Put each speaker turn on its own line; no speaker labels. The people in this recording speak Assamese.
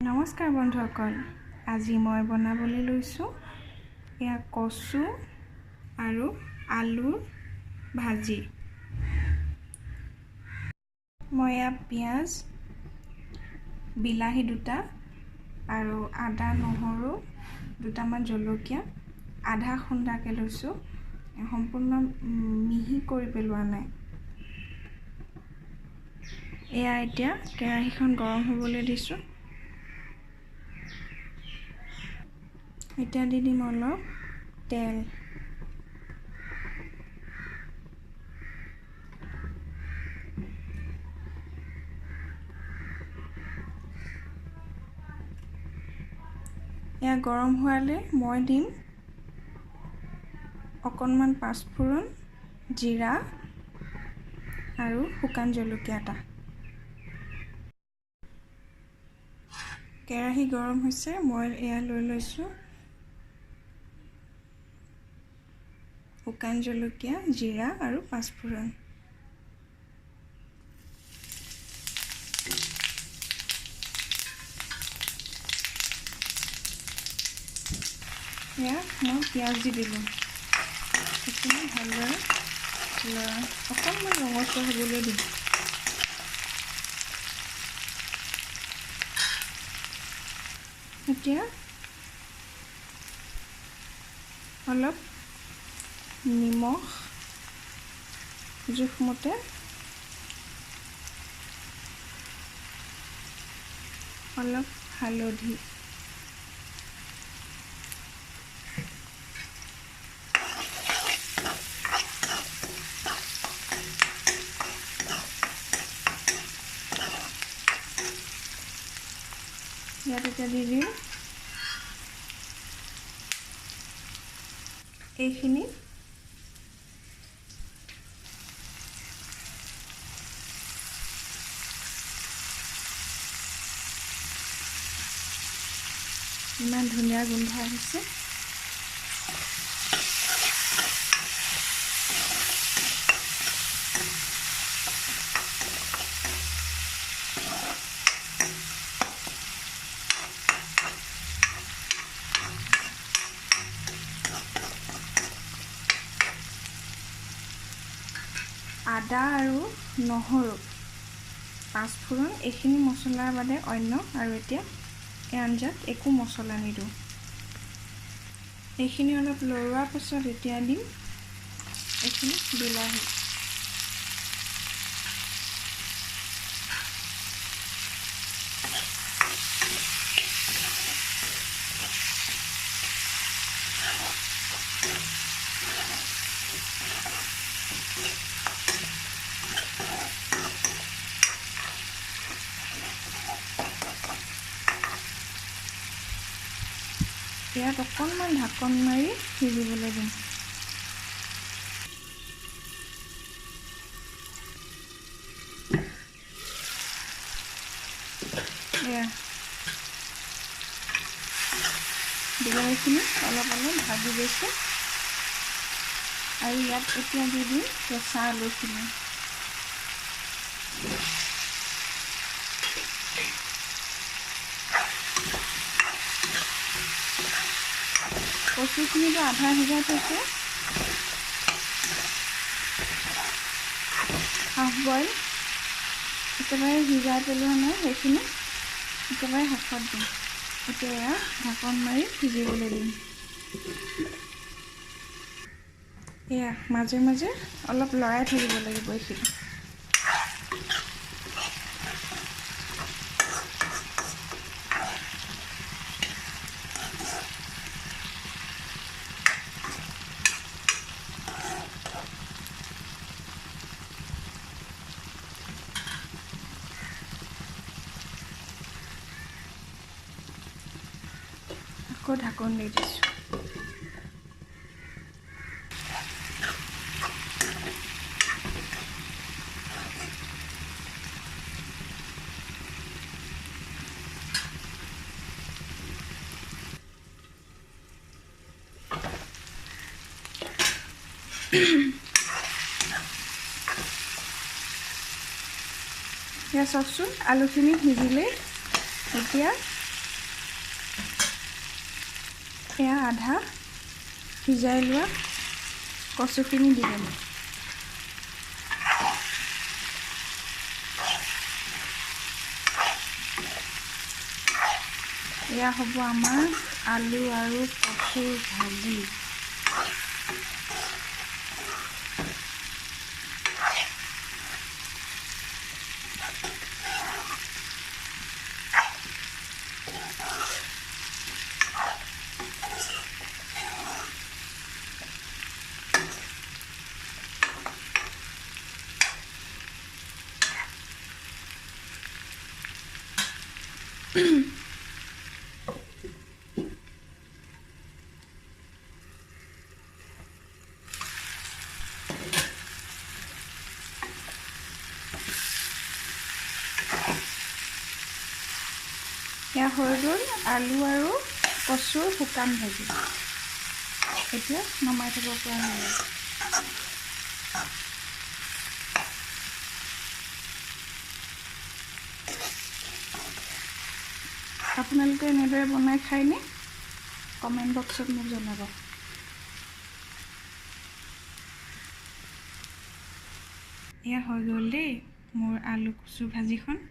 নমস্কাৰ বন্ধুসকল, আজি মই বনাবলৈ লৈছোঁ এয়া কচু আৰু আলুৰ ভাজি। মই এয়া পিঁয়াজ, বিলাহী দুটা আৰু আদা নহৰু দুটামান জলকীয়া আধা খুন্দাকৈ লৈছোঁ, সম্পূৰ্ণ মিহি কৰি পেলোৱা নাই। এয়া এতিয়া কেৰাহীখন গৰম হ'বলৈ দিছোঁ। এতিয়া দি দিম অলপ তেল। এয়া গৰম হোৱালে মই দিম অকণমান পাঁচফোৰণ, জিৰা আৰু শুকান জলকীয়া এটা। কেৰাহী গৰম হৈছে, মই এয়া লৈ লৈছোঁ শুকান জলকীয়া, জিৰা আৰু পাঁচফোৰণ। এয়া মই পিঁয়াজ দি দিলোঁ। সেইখিনি ভালদৰে অকণমান ৰঙচুৱা হ'বলৈ দিম। এতিয়া অলপ নিমখ জোখমতে, অলপ হালধি, ইয়াত এতিয়া দি দিম এইখিনি ইমান ধুনীয়া গোন্ধ আহিছে। আদা আৰু নহৰু, পাঁচফোৰণ এইখিনি মছলাৰ বাদে অন্য আৰু এতিয়া এই আঞ্জাত একো মছলা নিদিওঁ। এইখিনি অলপ লৰোৱাৰ পাছত এতিয়া দিম এইখিনি বিলাহী। ইয়াত অকণমান ঢাকন মাৰি সিজিবলৈ দিম। এয়া বিলাহীখিনি অলপ অলপ ভাজি গৈছে আৰু ইয়াত এতিয়া দি দিম কেঁচা আলুখিনি। কচুখিনিতো আধা সিজাই থৈছে, হাফ বইল, একেবাৰে সিজাই পেলোৱা নাই, সেইখিনি একেবাৰে শেষত দিম। এতিয়া এয়া ঢাকন মাৰি সিজিবলৈ দিম। এয়া মাজে মাজে অলপ লৰাই থাকিব লাগিব এইখিনি। আকৌ ঢাকন দি দিছোঁ। এয়া চাওকচোন আলুখিনি সিজিলে এতিয়া এয়া আধা সিজাই লোৱা কচুখিনি দি দিম। এয়া হ'ব আমাৰ আলু আৰু কচুৰ ভাজি। এয়া হৈ গ'ল আলু আৰু কচুৰ শুকান ভাজি। এতিয়া নমাই থ'ব পৰা হ'ব। আপোনালোকে এনেদৰে বনাই খায়নে? কমেণ্ট বক্সত মোক জনাব। এয়া হৈ গ'ল দেই মোৰ আলু কচু ভাজিখন।